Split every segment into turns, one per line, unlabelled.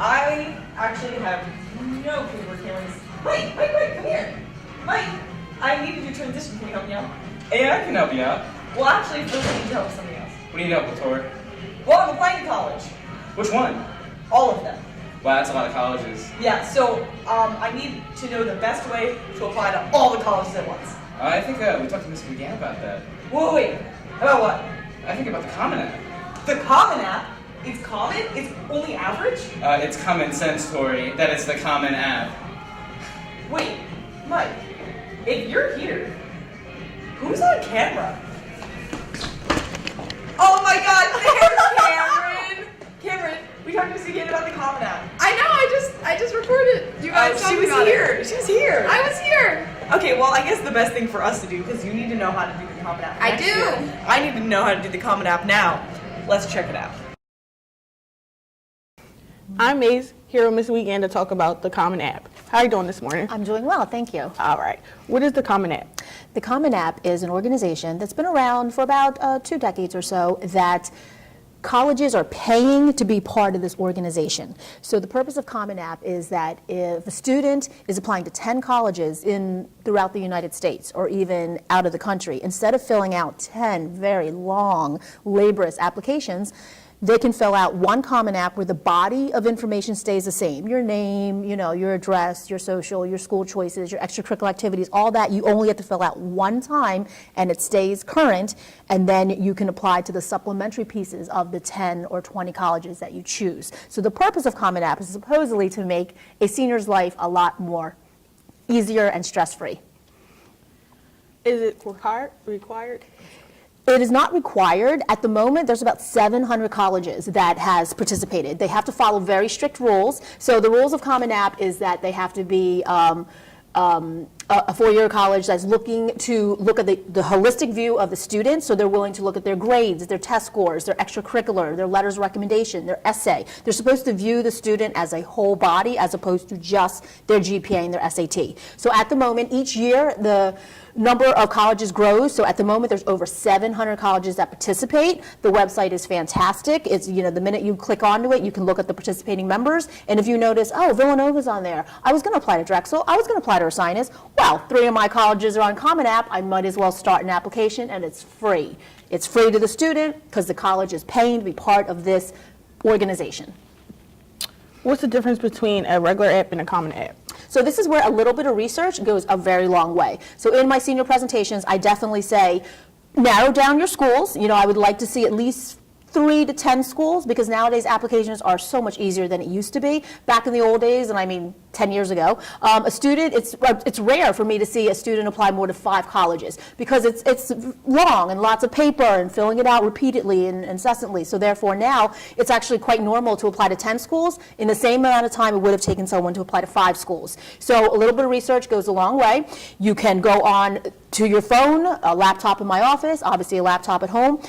I actually have no paper cameras. Mike, come here. Mike, I need to do transition. Can you help me out?
Yeah, I can help you out.
Well, actually, first I need to help with something else.
What do you need help with, Tori?
Well, I'm applying to college.
Which one?
All of them.
Wow, that's a lot of colleges.
Yeah, so I need to know the best way to apply to all the colleges at once.
I think we talked to Miss McGann about that.
Wait. About what?
I think about the Common App.
The Common App? It's common? It's only average?
It's common sense, Tori, that it's the Common App.
Wait, Mike, if you're here, who's on camera? Oh my God, there's Cameron! Cameron, we talked to Miss McGann about the Common App.
I know, I just recorded you guys
she
talking
was
about
here.
it.
She was here.
I was here.
Okay, well, I guess the best thing for us to do, because you need to know how to do the Common App.
I
next
do.
year. I need to know how to do the Common App now. Let's check it out.
I'm Maze, here with Miss Weekend to talk about the Common App. How are you doing this morning?
I'm doing well, thank you.
All right. What is the Common App?
The Common App is an organization that's been around for about 2 decades or so that colleges are paying to be part of this organization. So the purpose of Common App is that if a student is applying to 10 colleges throughout the United States or even out of the country, instead of filling out 10 very long, laborious applications, they can fill out one Common App where the body of information stays the same. Your name, your address, your social, your school choices, your extracurricular activities, all that you only have to fill out one time and it stays current, and then you can apply to the supplementary pieces of the 10 or 20 colleges that you choose. So the purpose of Common App is supposedly to make a senior's life a lot more easier and stress-free.
Is it required?
It is not required. At the moment, there's about 700 colleges that has participated. They have to follow very strict rules. So the rules of Common App is that they have to be a four-year college that's looking to look at the holistic view of the student, so they're willing to look at their grades, their test scores, their extracurricular, their letters of recommendation, their essay. They're supposed to view the student as a whole body as opposed to just their GPA and their SAT. So at the moment, each year, the number of colleges grows. So at the moment, there's over 700 colleges that participate. The website is fantastic. It's, the minute you click onto it, you can look at the participating members. And if you notice, oh, Villanova's on there. I was going to apply to Drexel. I was going to apply to Ursinus. Well, 3 of my colleges are on Common App. I might as well start an application, and it's free. It's free to the student because the college is paying to be part of this organization.
What's the difference between a regular app and a Common App?
So this is where a little bit of research goes a very long way. So in my senior presentations, I definitely say, narrow down your schools. I would like to see at least 3 to 10 schools, because nowadays applications are so much easier than it used to be. Back in the old days, and I mean 10 years ago, a student, it's rare for me to see a student apply more to 5 colleges, because it's long and lots of paper and filling it out repeatedly and incessantly. So therefore now it's actually quite normal to apply to 10 schools in the same amount of time it would have taken someone to apply to 5 schools. So a little bit of research goes a long way. You can go on to your phone, a laptop in my office, obviously a laptop at home.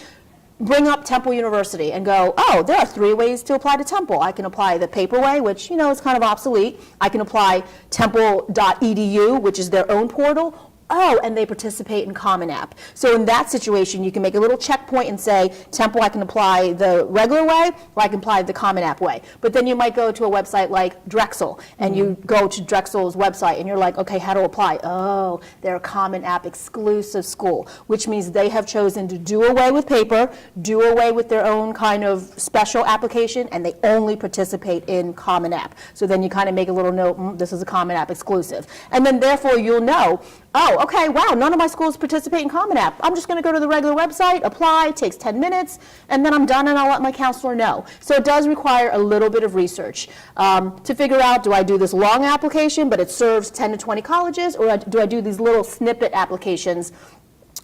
Bring up Temple University and go, oh, there are 3 ways to apply to Temple. I can apply the paper way, which, is kind of obsolete. I can apply temple.edu, which is their own portal. Oh, and they participate in Common App. So in that situation, you can make a little checkpoint and say, Temple, I can apply the regular way, or I can apply the Common App way. But then you might go to a website like Drexel, and you go to Drexel's website, and you're like, okay, how to apply? Oh, they're a Common App exclusive school, which means they have chosen to do away with paper, do away with their own kind of special application, and they only participate in Common App. So then you kind of make a little note, this is a Common App exclusive. And then therefore you'll know, oh, okay, wow, none of my schools participate in Common App. I'm just going to go to the regular website, apply, it takes 10 minutes, and then I'm done and I'll let my counselor know. So it does require a little bit of research to figure out, do I do this long application, but it serves 10 to 20 colleges, or do I do these little snippet applications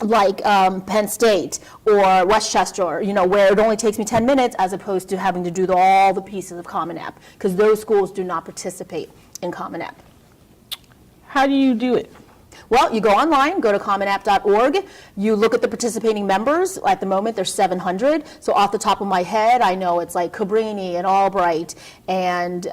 like Penn State or Westchester, where it only takes me 10 minutes as opposed to having to do all the pieces of Common App, because those schools do not participate in Common App.
How do you do it?
Well, you go online, go to commonapp.org, you look at the participating members. At the moment, there's 700. So off the top of my head, I know it's like Cabrini and Albright, and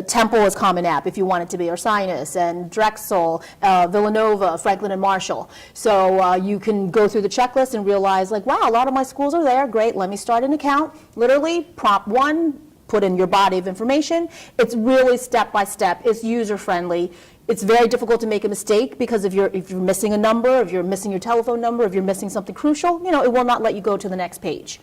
Temple is Common App if you want it to be, Ursinus, and Drexel, Villanova, Franklin, and Marshall. So you can go through the checklist and realize, like, wow, a lot of my schools are there. Great, let me start an account. Literally, prompt 1, put in your body of information. It's really step by step. It's user friendly. It's very difficult to make a mistake because if you're missing a number, if you're missing your telephone number, if you're missing something crucial, it will not let you go to the next page.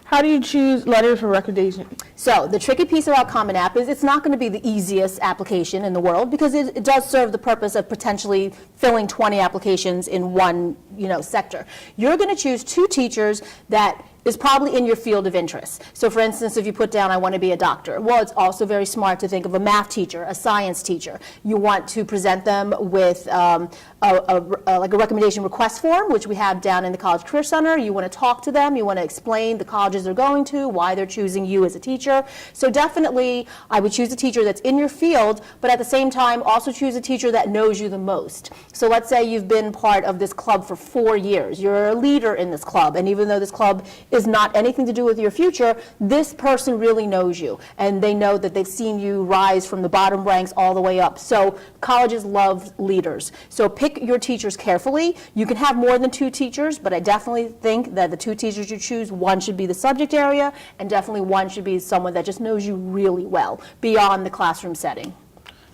How do you choose letters for recommendation?
So the tricky piece about Common App is it's not going to be the easiest application in the world because it does serve the purpose of potentially filling 20 applications in one sector. You're going to choose 2 teachers that is probably in your field of interest. So for instance, if you put down, I want to be a doctor, well, it's also very smart to think of a math teacher, a science teacher. You want to present them with like a recommendation request form, which we have down in the College Career Center. You want to talk to them. You want to explain the colleges they're going to, why they're choosing you as a teacher. So definitely, I would choose a teacher that's in your field, but at the same time, also choose a teacher that knows you the most. So let's say you've been part of this club for 4 years. You're a leader in this club, and even though this club is not anything to do with your future, this person really knows you, and they know that they've seen you rise from the bottom ranks all the way up. So colleges love leaders. So pick your teachers carefully. You can have more than 2 teachers, but I definitely think that the 2 teachers you choose, one should be the subject area, and definitely one should be someone that just knows you really well beyond the classroom setting.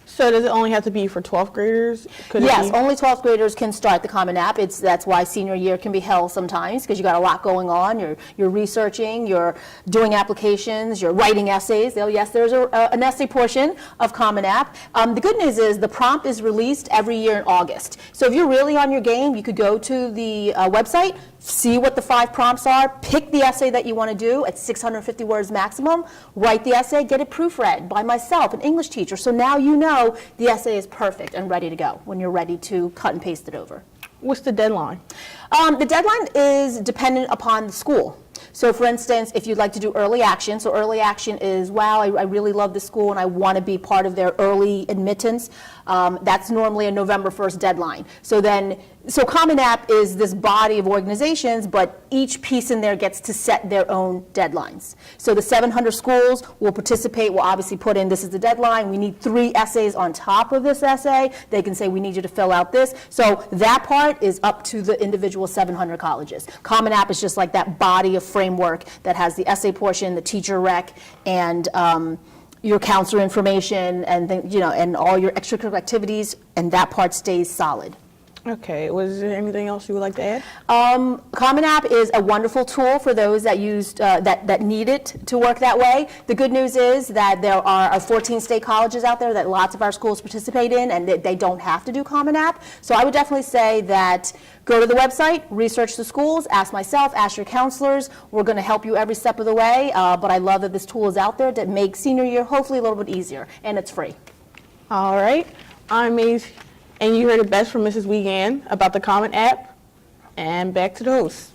So does it only have to be for 12th graders?
Yes, only 12th graders can start the Common App. That's why senior year can be hell sometimes, because you got a lot going on. You're researching, you're doing applications, you're writing essays. Oh, yes, there's an essay portion of Common App. The good news is the prompt is released every year in August. So if you're really on your game, you could go to the website, see what the 5 prompts are, pick the essay that you want to do at 650 words maximum, write the essay, get it proofread by myself, an English teacher. So now you know the essay is perfect and ready to go when you're ready to cut and paste it over.
What's the deadline?
The deadline is dependent upon the school. So for instance, if you'd like to do early action, so early action is, wow, I really love this school and I want to be part of their early admittance, that's normally a November 1st deadline. So Common App is this body of organizations, but each piece in there gets to set their own deadlines. So the 700 schools will participate, will obviously put in, this is the deadline, we need 3 essays on top of this essay. They can say, we need you to fill out this. So that part is up to the individual 700 colleges. Common App is just like that body of framework that has the essay portion, the teacher rec, and your counselor information, and and all your extracurricular activities, and that part stays solid.
Okay, was there anything else you would like to add?
Common App is a wonderful tool for those that that need it to work that way. The good news is that there are 14 state colleges out there that lots of our schools participate in, and they don't have to do Common App. So I would definitely say that go to the website, research the schools, ask myself, ask your counselors. We're going to help you every step of the way, but I love that this tool is out there to make senior year hopefully a little bit easier, and it's free.
All right, I'm Maze, and you heard it best from Mrs. Wiegand about the Common App, and back to the host.